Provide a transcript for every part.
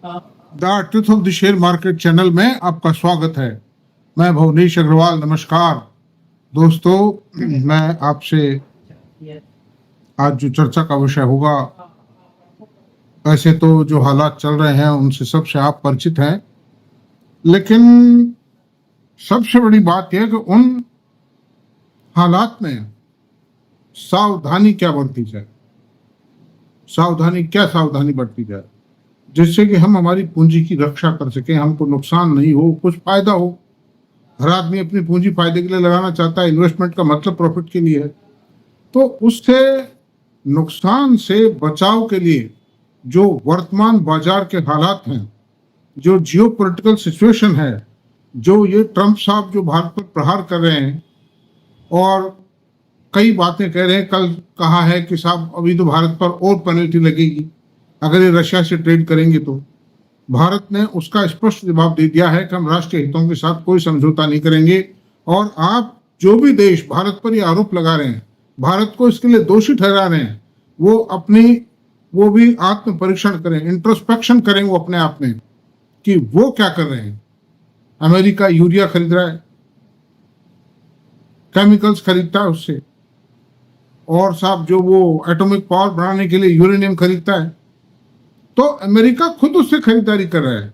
The truth of the share market channel में आपका स्वागत है। मैं भुवनेश अग्रवाल। नमस्कार दोस्तों, मैं आपसे आज जो चर्चा का विषय होगा, वैसे तो जो हालात चल रहे हैं उनसे सबसे आप परिचित हैं, लेकिन सबसे बड़ी बात यह है कि उन हालात में सावधानी क्या बरती जाए, सावधानी बरती जाए जिससे कि हम हमारी पूंजी की रक्षा कर सकें, हमको नुकसान नहीं हो, कुछ फायदा हो। हर आदमी अपनी पूंजी फायदे के लिए लगाना चाहता है। इन्वेस्टमेंट का मतलब प्रॉफिट के लिए है। तो उससे नुकसान से बचाव के लिए जो वर्तमान बाजार के हालात हैं, जो जियोपॉलिटिकल सिचुएशन है, जो ये ट्रंप साहब जो भारत पर प्रहार कर रहे हैं और कई बातें कह रहे हैं। कल कहा है कि साहब अभी तो भारत पर और पेनल्टी लगेगी अगर ये रशिया से ट्रेड करेंगे। तो भारत ने उसका स्पष्ट जवाब दे दिया है कि हम राष्ट्रीय हितों के साथ कोई समझौता नहीं करेंगे। और आप जो भी देश भारत पर ये आरोप लगा रहे हैं, भारत को इसके लिए दोषी ठहरा रहे हैं, वो भी आत्म परीक्षण करें, इंट्रोस्पेक्शन करें वो अपने आप में कि वो क्या कर रहे हैं। अमेरिका यूरिया खरीद रहा है, केमिकल्स खरीदता है उससे, और साहब जो वो एटॉमिक पावर बनाने के लिए यूरेनियम खरीदता है, तो अमेरिका खुद उससे खरीदारी कर रहा है।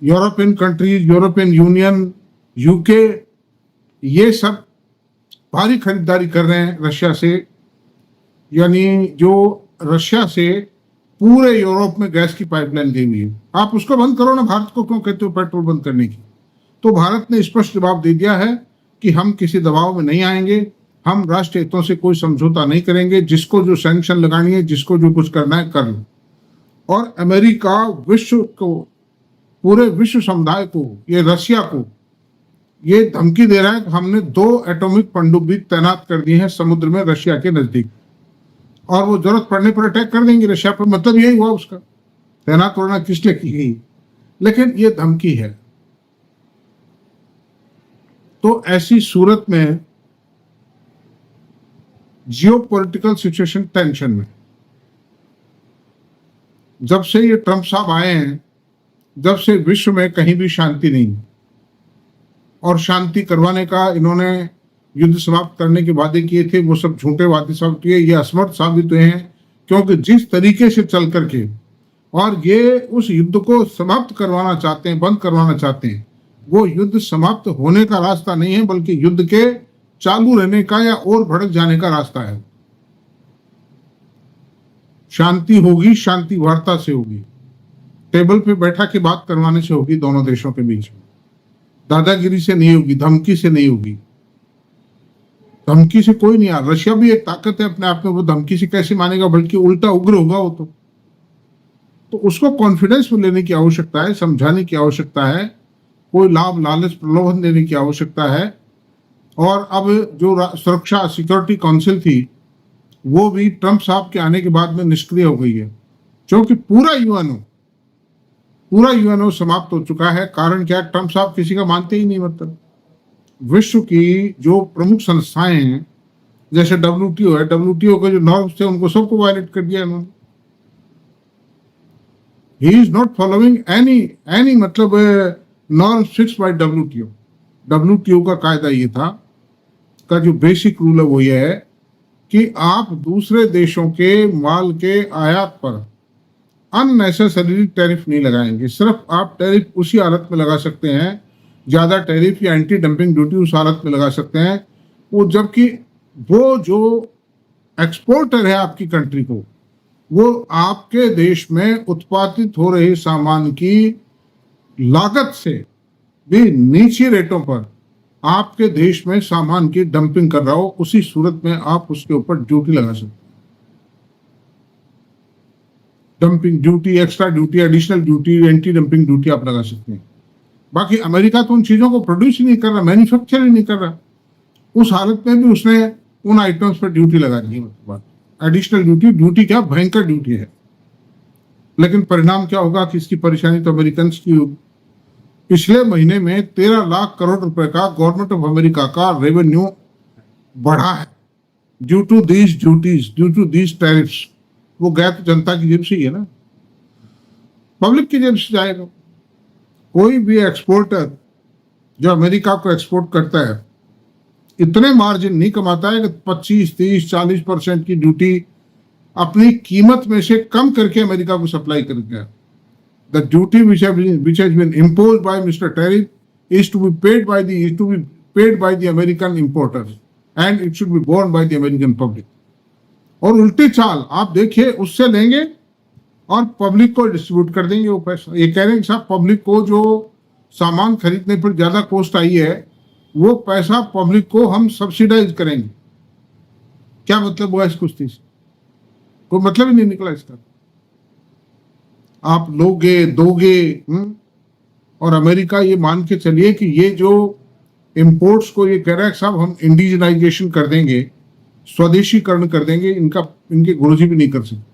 European countries, European union, UK, ये सब भारी खरीदारी कर रहे हैं रशिया से। यानी जो रशिया से पूरे यूरोप में गैस की पाइपलाइन दी हुई है, आप उसको बंद करो ना। भारत को क्यों कहते हो पेट्रोल बंद करने की? तो भारत ने स्पष्ट जवाब दे दिया है कि हम किसी दबाव में नहीं आएंगे, हम राष्ट्रीय हितों से कोई समझौता नहीं करेंगे। जिसको जो सैंक्शन लगानी है, जिसको जो कुछ करना है कर लो। और अमेरिका विश्व को, पूरे विश्व समुदाय को, ये रशिया को ये धमकी दे रहा है कि हमने 2 एटॉमिक पनडुब्बी तैनात कर दिए हैं समुद्र में रशिया के नजदीक, और वो जरूरत पड़ने पर अटैक कर देंगे रशिया पर। मतलब यही हुआ उसका। तैनात होना किस लिए की गई, लेकिन ये धमकी है। तो ऐसी सूरत में जियोपॉलिटिकल सिचुएशन टेंशन में, जब से ये ट्रंप साहब आए हैं, जब से विश्व में कहीं भी शांति नहीं, और शांति करवाने का इन्होंने युद्ध समाप्त करने के वादे किए थे, वो सब झूठे वादे साबित हुए, ये असमर्थ साबित हुए हैं। क्योंकि जिस तरीके से चल करके और ये उस युद्ध को समाप्त करवाना चाहते हैं, बंद करवाना चाहते हैं, वो युद्ध समाप्त होने का रास्ता नहीं है, बल्कि युद्ध के चालू रहने का या और भड़क जाने का रास्ता है। शांति होगी, शांति वार्ता से होगी, टेबल पे बैठा के बात करवाने से होगी दोनों देशों के बीच में। दादागिरी से नहीं होगी, धमकी से नहीं होगी। धमकी से कोई नहीं आ। रशिया भी एक ताकत है अपने आप में, वो धमकी से कैसे मानेगा, बल्कि उल्टा उग्र होगा वो। तो उसको कॉन्फिडेंस में लेने की आवश्यकता है, समझाने की आवश्यकता है, कोई लाभ लालच प्रलोभन देने की आवश्यकता है। और अब जो सुरक्षा सिक्योरिटी काउंसिल थी, वो भी ट्रंप साहब के आने के बाद में निष्क्रिय हो गई है, क्योंकि पूरा यूएनओ समाप्त हो चुका है। कारण क्या? ट्रंप साहब किसी का मानते ही नहीं। मतलब विश्व की जो प्रमुख संस्थाएं हैं, जैसे WTO है, WTO के जो नॉर्म्स थे उनको सबको वायलेट कर दिया इन्होंने। He is not following any मतलब नॉर्म्स फिक्स्ड बाय WTO का कायदा ये था, का जो बेसिक रूल है वो ये है कि आप दूसरे देशों के माल के आयात पर अननेसेसरी टैरिफ नहीं लगाएंगे। सिर्फ आप टैरिफ उसी हालत में लगा सकते हैं, ज्यादा टैरिफ या एंटी डंपिंग ड्यूटी उस हालत में लगा सकते हैं वो, जबकि वो जो एक्सपोर्टर है आपकी कंट्री को, वो आपके देश में उत्पादित हो रहे सामान की लागत से भी नीचे रेटों पर आपके देश में सामान की डंपिंग कर रहा हो, उसी सूरत में आप उसके ऊपर ड्यूटी लगा सकते हैं। Dumping duty, extra duty, additional duty, anti dumping duty आप लगा सकते हैं। बाकी अमेरिका तो उन चीजों को प्रोड्यूस ही नहीं कर रहा, मैन्युफैक्चर ही नहीं कर रहा। उस हालत में भी उसने उन आइटम्स पर ड्यूटी लगा दी। मतलब एडिशनल ड्यूटी क्या भयंकर ड्यूटी है। लेकिन परिणाम क्या होगा कि इसकी परेशानी तो अमेरिकन की होगी। पिछले महीने में 13 लाख करोड़ रुपए का गवर्नमेंट ऑफ अमेरिका का रेवेन्यू बढ़ा है due to these duties, due to these tariffs. वो गया तो जनता की जेब से ही है ना, पब्लिक की जेब से जाएगा। कोई भी एक्सपोर्टर जो अमेरिका को एक्सपोर्ट करता है इतने मार्जिन नहीं कमाता है कि 25, 30, 40% की ड्यूटी अपनी कीमत में से कम करके अमेरिका को सप्लाई करके। The duty which has been imposed by Mr. Tariff is to be paid by the American importers and it should be borne by the American public. और उल्टी चाल आप देखिए, उससे लेंगे और पब्लिक को डिस्ट्रीब्यूट कर देंगे वो पैसा। ये कह रहे हैं कि साहब पब्लिक को जो सामान खरीदने पर ज्यादा कॉस्ट आई है वो पैसा पब्लिक को हम सब्सिडाइज करेंगे। क्या मतलब हुआ इस कुश्ती से? कोई मतलब ही नहीं निकला इसका। आप लोगे दोगे और अमेरिका ये मान के चलिए कि ये जो इंपोर्ट्स को ये कह रहा है साहब हम इंडिजनाइजेशन कर देंगे, स्वदेशीकरण कर देंगे, इनके गुरुजी भी नहीं कर सकते।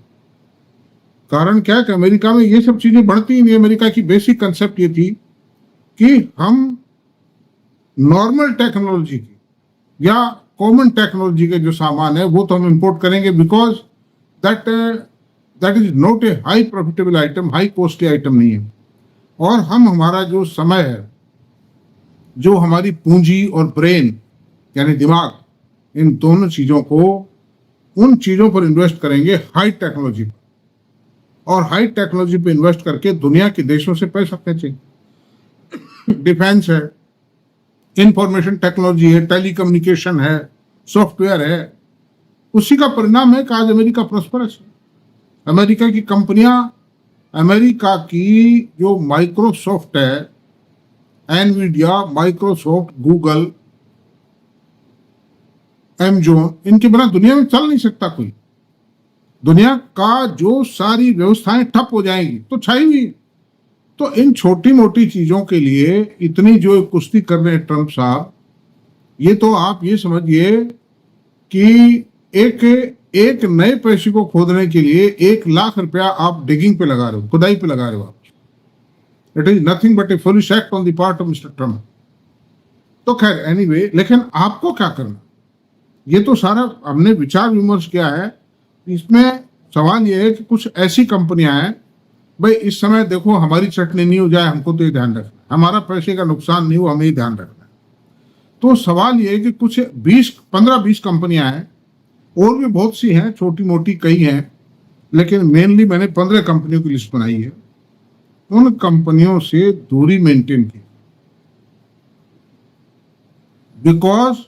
कारण क्या है कि अमेरिका में ये सब चीजें बढ़ती ही नहीं। अमेरिका की बेसिक कंसेप्ट ये थी कि हम नॉर्मल टेक्नोलॉजी की या कॉमन टेक्नोलॉजी के जो सामान है वो तो हम इंपोर्ट करेंगे, because that is not a high profitable item, high costly item नहीं है। और हम हमारा जो समय है, जो हमारी पूंजी और ब्रेन यानी दिमाग, इन दोनों चीजों को उन चीजों पर इन्वेस्ट करेंगे हाई टेक्नोलॉजी पर, और हाई टेक्नोलॉजी पे इन्वेस्ट करके दुनिया के देशों से पैसा खींचेंगे। डिफेंस है, इंफॉर्मेशन टेक्नोलॉजी है, टेलीकम्युनिकेशन है, सॉफ्टवेयर है। उसी का परिणाम है कि आज अमेरिका प्रॉस्परस है। अमेरिका की कंपनियां, अमेरिका की जो माइक्रोसॉफ्ट है, एनवीडिया, माइक्रोसॉफ्ट, गूगल, एमेजॉन, इनके बिना दुनिया में चल नहीं सकता कोई। दुनिया का जो सारी व्यवस्थाएं ठप हो जाएंगी तो छाई हुई। तो इन छोटी मोटी चीजों के लिए इतनी जो कुश्ती कर रहे हैं ट्रंप साहब, ये तो आप ये समझिए कि एक नए पैसे को खोदने के लिए 1 लाख रुपया आप डिगिंग पे लगा रहे हो, खुदाई पे लगा रहे हो आप। It is nothing but A foolish act on the part of mister Trump. तो खैर एनीवे, लेकिन आपको क्या करना, ये तो सारा हमने विचार विमर्श किया है। इसमें सवाल ये है कि कुछ ऐसी कंपनियां हैं, भाई इस समय देखो हमारी चटनी नहीं हो जाए, हमको तो ये ध्यान रखना, हमारा पैसे का नुकसान नहीं हो, हमें ही ध्यान रखना है। तो सवाल ये है कि कुछ 15-20 कंपनियां हैं, और भी बहुत सी हैं, छोटी मोटी कई हैं, लेकिन मेनली मैंने 15 कंपनियों की लिस्ट बनाई है। उन कंपनियों से दूरी मेंटेन की, because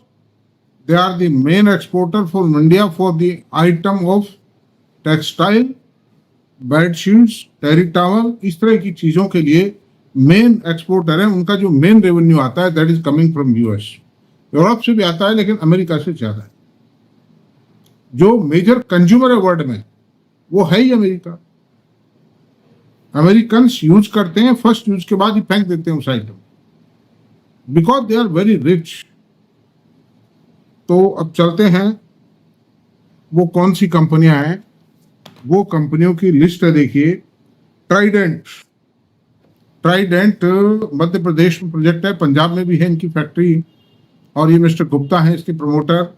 they are the main exporter from India for the item of textile, bed sheets, terry towel, इस तरह की चीजों के लिए मेन एक्सपोर्टर है। उनका जो मेन रेवेन्यू आता है that is coming from US. Europe से भी आता है लेकिन अमेरिका से ज्यादा है। जो मेजर कंज्यूमर है वर्ल्ड में वो है ही अमेरिका। अमेरिकन यूज करते हैं, फर्स्ट यूज के बाद ही फेंक देते हैं उस item, because they are very rich. तो अब चलते हैं, वो कौन सी कंपनियां हैं, वो कंपनियों की लिस्ट है। देखिए, ट्राइडेंट मध्य प्रदेश में प्रोजेक्ट है, पंजाब में भी है इनकी फैक्ट्री, और ये मिस्टर गुप्ता है इसके प्रमोटर।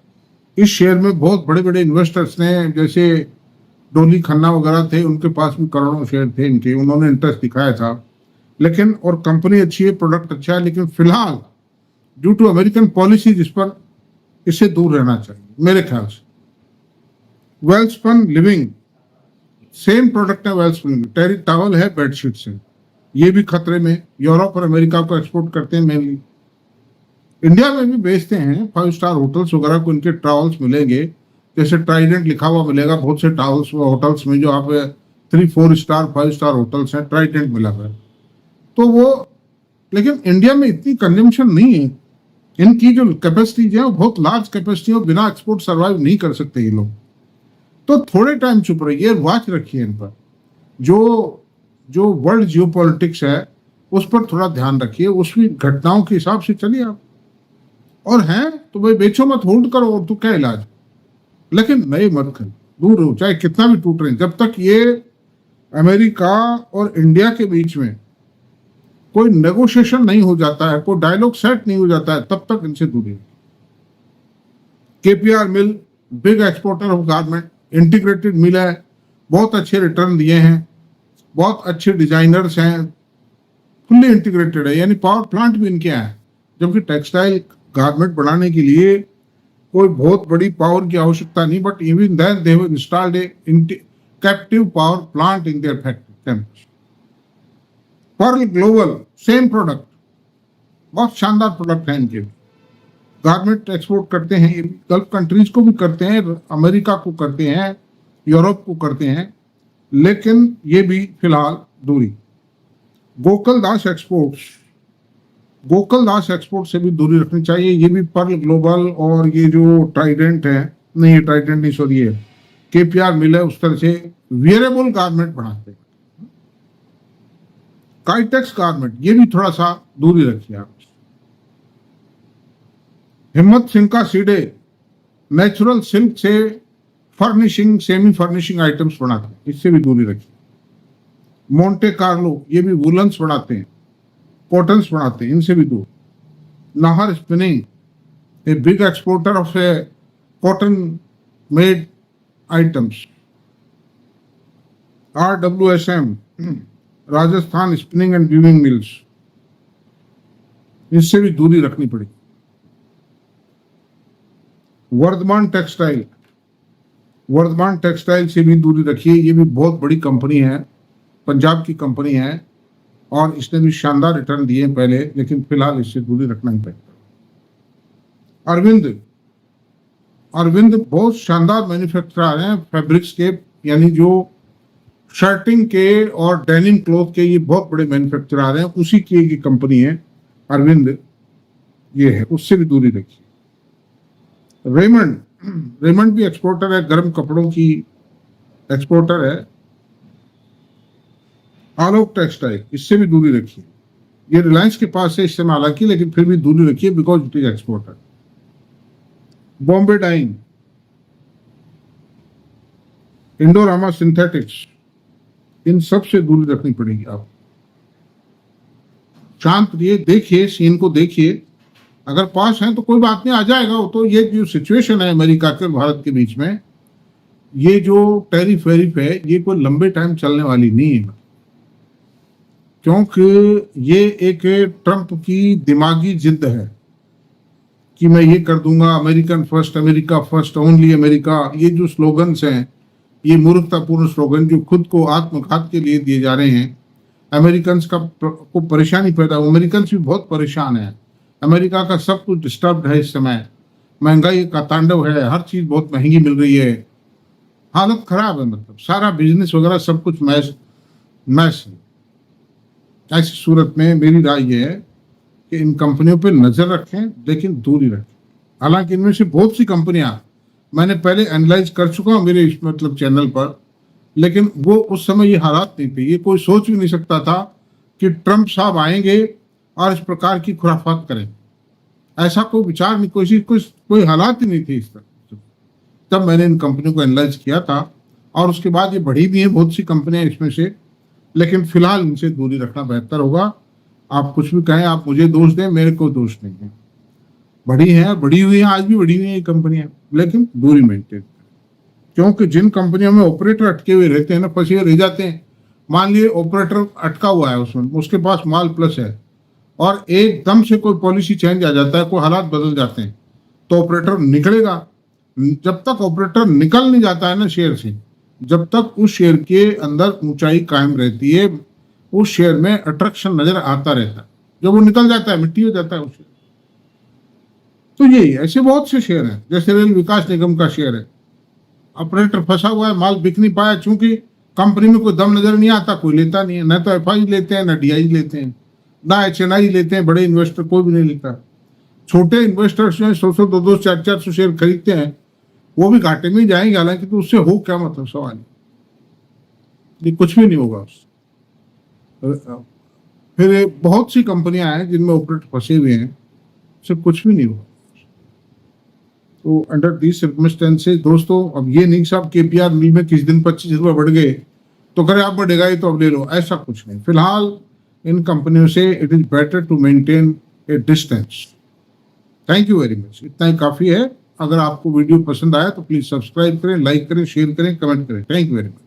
इस शेयर में बहुत बड़े बड़े इन्वेस्टर्स ने, जैसे डोली खन्ना वगैरह थे, उनके पास भी करोड़ों शेयर थे इनके, उन्होंने इंटरेस्ट दिखाया था। लेकिन और कंपनी अच्छी है, प्रोडक्ट अच्छा है, लेकिन फिलहाल ड्यू टू अमेरिकन पॉलिसी इस पर इससे दूर रहना चाहिए मेरे ख्याल से। वेल्सपन लिविंग, सेम प्रोडक्ट है वेल्सपन लिविंग, टेरी टॉवल है, बेडशीट्स है, ये भी खतरे में। यूरोप और अमेरिका को एक्सपोर्ट करते हैं मेनली, इंडिया में भी बेचते हैं। 5 स्टार होटल्स वगैरह को इनके टॉवल्स मिलेंगे, जैसे ट्राइडेंट लिखा हुआ मिलेगा बहुत से टॉवल्स होटल्स में, जो आप 3-4 स्टार 5 स्टार होटल्स हैं, ट्राइडेंट मिला है। तो वो, लेकिन इंडिया में इतनी कंजम्पशन नहीं है, इनकी जो कैपेसिटी है वो बहुत लार्ज कैपेसिटी है, बिना एक्सपोर्ट सर्वाइव नहीं कर सकते ये लोग। तो थोड़े टाइम चुप रहिए, वॉच रखिए इन पर। जो वर्ल्ड जियोपॉलिटिक्स है उस पर थोड़ा ध्यान रखिए, उसकी घटनाओं के हिसाब से चलिए आप। और हैं तो भाई बेचो मत, होल्ड करो, और तो क्या इलाज, लेकिन नए मत खरीदो, दूर रहो, चाहे कितना भी टूट रहे। जब तक ये अमेरिका और इंडिया के बीच में कोई नेगोशिएशन नहीं हो जाता है, कोई डायलॉग सेट नहीं हो जाता है, तब तक इनसे दूरी। KPR mill, big exporter of garment, integrated mill है, बहुत अच्छे रिटर्न दिए हैं, बहुत अच्छे डिजाइनर्स हैं, फुल्ली इंटीग्रेटेड है, यानी पावर प्लांट भी इनके हैं। जबकि टेक्सटाइल गारमेंट बनाने के लिए कोई बहुत बड़ी पावर की आवश्यकता नहीं, but even then they have installed a captive power plant in their factory campus. Pearl Global same product, बहुत शानदार प्रोडक्ट है इनके। गारमेंट एक्सपोर्ट करते हैं, गल्फ कंट्रीज को भी करते हैं, अमेरिका को करते हैं, यूरोप को करते हैं, लेकिन ये भी फिलहाल दूरी। गोकुल दास एक्सपोर्ट से भी दूरी रखनी चाहिए। ये भी पर्ल ग्लोबल और ये जो ट्राइडेंट है, नहीं ये ट्राइडेंट नहीं सॉरी ये केपीआर मिल है, उस तरह से वियरेबल गारमेंट बनाते हैं। काइटेक्स गारमेंट, ये भी थोड़ा सा दूरी रखिए आप। हिम्मत सिंह का सीडे नेचुरल सिल्क से फर्निशिंग सेमी फर्निशिंग आइटम्स बनाते हैं, इससे भी दूरी रखिए। मोंटे कार्लो, ये भी वुलन्स बनाते हैं, कॉटन्स बनाते हैं, इनसे भी दूर। Nahar spinning, a big exporter of A cotton made items. RWSM, Rajasthan spinning and weaving mills, इससे भी दूरी रखनी पड़ेगी। वर्धमान टेक्सटाइल से भी दूरी रखिए, ये भी बहुत बड़ी कंपनी है, पंजाब की कंपनी है और इसने भी शानदार रिटर्न दिए पहले, लेकिन फिलहाल इससे दूरी रखना ही पड़ेगा। अरविंद बहुत शानदार मैन्युफैक्चरर हैं फैब्रिक्स के, यानी जो शर्टिंग के और डेनिम क्लॉथ के ये बहुत बड़े मैन्युफैक्चरर हैं, उसी की एक कंपनी है अरविंद, ये है, उससे भी दूरी रखिए। रेमंड भी एक्सपोर्टर है, गर्म कपड़ों की एक्सपोर्टर है। आलोक टेक्सटाइल, इससे भी दूरी रखिए। ये रिलायंस के पास है इससे हालांकि, लेकिन फिर भी दूरी रखिए because it is exporter. Bombay dyeing, Indorama synthetics, इन सब से दूरी रखनी पड़ेगी। आप शांत रहिए, देखिए सीन को देखिए, अगर पास है तो कोई बात नहीं, आ जाएगा वो तो। ये जो सिचुएशन है अमेरिका के भारत के बीच में, ये जो टैरिफ वेरिफ है, ये कोई लंबे टाइम चलने वाली नहीं है, क्योंकि ये एक ट्रंप की दिमागी जिद है कि मैं ये कर दूंगा, American first, America first, only America. ये जो स्लोगन्स हैं, ये मूर्खतापूर्ण स्लोगन जो खुद को आत्मघात के लिए दिए जा रहे हैं, अमेरिकन को परेशानी पैदा। अमेरिकन भी बहुत परेशान है, अमेरिका का सब कुछ डिस्टर्ब है इस समय, महंगाई का तांडव है, हर चीज बहुत महंगी मिल रही है, हालत खराब है, मतलब सारा बिजनेस वगैरह सब कुछ मैस है। ऐसी सूरत में मेरी राय यह है कि इन कंपनियों पे नजर रखें, लेकिन दूरी रखें। हालांकि इनमें से बहुत सी कंपनियां मैंने पहले एनालाइज कर चुका हूं मेरे मतलब चैनल पर, लेकिन वो उस समय ये हालात नहीं थे। ये कोई सोच भी नहीं सकता था कि ट्रंप साहब आएंगे और इस प्रकार की खुराफात करें, ऐसा कोई विचार नहीं, कोई हालात ही नहीं थे इस तरह। तब मैंने इन कंपनियों को एनालाइज किया था, और उसके बाद ये बढ़ी भी हैं बहुत सी कंपनियां इसमें से, लेकिन फिलहाल इनसे दूरी रखना बेहतर होगा। आप कुछ भी कहें, आप मुझे दोष दें, मेरे को दोष नहीं है। बढ़ी है, बढ़ी हुई है, आज भी बढ़ी हुई है ये कंपनियां, लेकिन दूरी मेंटेन करें। क्योंकि जिन कंपनियों में ऑपरेटर अटके हुए रहते हैं ना, फंसे रह जाते हैं। मान लिए ऑपरेटर अटका हुआ है उसमें, उसके पास माल प्लस है, और एकदम से कोई पॉलिसी चेंज आ जाता है, कोई हालात बदल जाते हैं, तो ऑपरेटर निकलेगा। जब तक ऑपरेटर निकल नहीं जाता है ना शेयर से, जब तक उस शेयर के अंदर ऊंचाई कायम रहती है, उस शेयर में अट्रैक्शन नजर आता रहता है। जब वो निकल जाता है, मिट्टी हो जाता है उस शेयर। तो ये ऐसे बहुत से शेयर हैं, जैसे रेल विकास निगम का शेयर है, ऑपरेटर फंसा हुआ है, माल बिक नहीं पाया, चूंकि कंपनी में कोई दम नजर नहीं आता, कोई लेता नहीं है। न तो FI लेते हैं, न DI लेते हैं, ना HNI लेते हैं, बड़े इन्वेस्टर कोई भी नहीं लेता। छोटे इन्वेस्टर्स जो 100-100, 200, 400 शेयर खरीदते हैं, वो भी घाटे में जाएंगे। हालांकि तो उससे हो क्या मतलब, सवाल ये कुछ भी नहीं होगा उससे। फिर बहुत सी कंपनियां हैं जिनमें ऑपरेटर फंसे हुए हैं, उससे कुछ भी नहीं होगा। तो अंडर दीज सर्कमस्टेंसेस दोस्तों, अब ये नहीं साहब KPR मिल में किस दिन 25 रुपये बढ़ गए तो करे आप बढ़ेगा ही तो अब ले लो, ऐसा कुछ नहीं। फिलहाल इन कंपनियों से it is better to maintain a distance. Thank you very much, इतना ही काफ़ी है। अगर आपको वीडियो पसंद आया तो प्लीज़ सब्सक्राइब करें, लाइक करें, शेयर करें, कमेंट करें। Thank you very much.